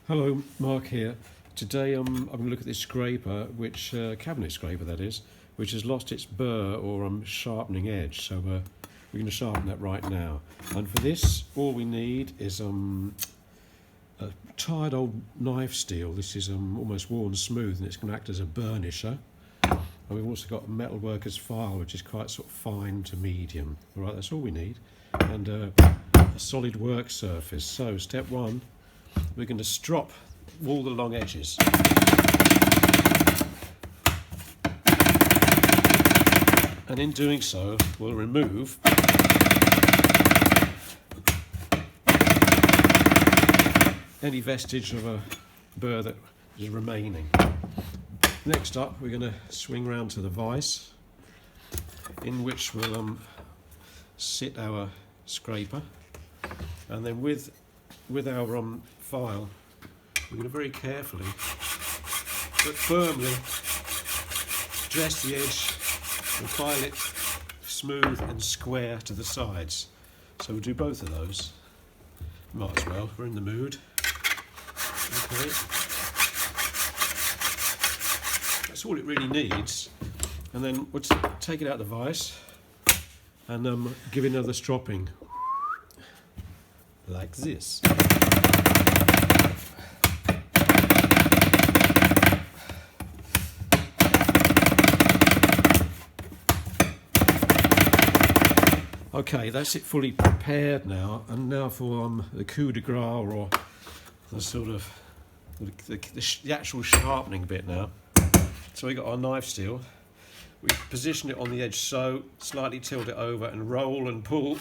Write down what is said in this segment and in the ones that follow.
Hello, Mark here. Today I'm going to look at this scraper, which cabinet scraper that is, which has lost its burr or sharpening edge. So we're going to sharpen that right now. And for this, all we need is a tired old knife steel. This is almost worn smooth, and it's going to act as a burnisher. And we've also got a metalworker's file, which is quite sort of fine to medium. All right, that's all we need, and a solid work surface. So step one. We're going to strop all the long edges. And in doing so, we'll remove any vestige of a burr that is remaining. Next up, we're going to swing round to the vise, in which we'll sit our scraper, and then with our file, we're going to very carefully but firmly dress the edge and file it smooth and square to the sides. So we'll do both of those. Might as well, we're in the mood. Okay. That's all it really needs. And then we'll take it out of the vise and give it another stropping. Like this. Okay, that's it fully prepared now, and now for the coup de grace, or the sort of the actual sharpening bit now. So we got our knife steel. We position it on the edge, so slightly tilt it over and roll and pull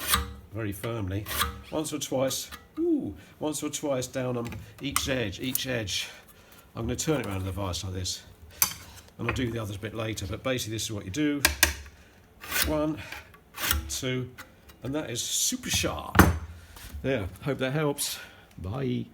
very firmly, once or twice down on each edge. I'm going to turn it around the vise like this, and I'll do the others a bit later, but basically this is what you do. 1, 2, and that is super sharp. There, hope that helps. Bye.